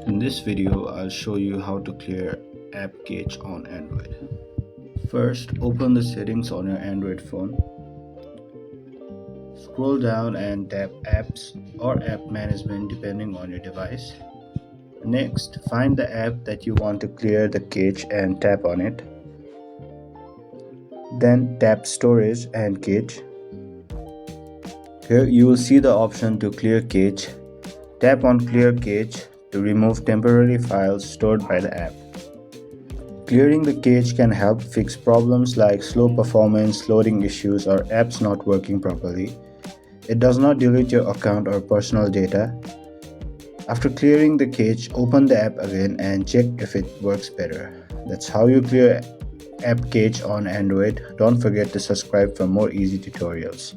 In this video, I'll show you how to clear app cache on Android. First, open the settings on your Android phone. Scroll down and tap Apps or App Management depending on your device. Next, find the app that you want to clear the cache and tap on it. Then tap Storage and Cache. Here you will see the option to clear cache. Tap on Clear Cache to remove temporary files stored by the app. Clearing the cache can help fix problems like slow performance, loading issues, or apps not working properly. It does not delete your account or personal data. After clearing the cache, open the app again and check if it works better. That's how you clear app cache on Android. Don't forget to subscribe for more easy tutorials.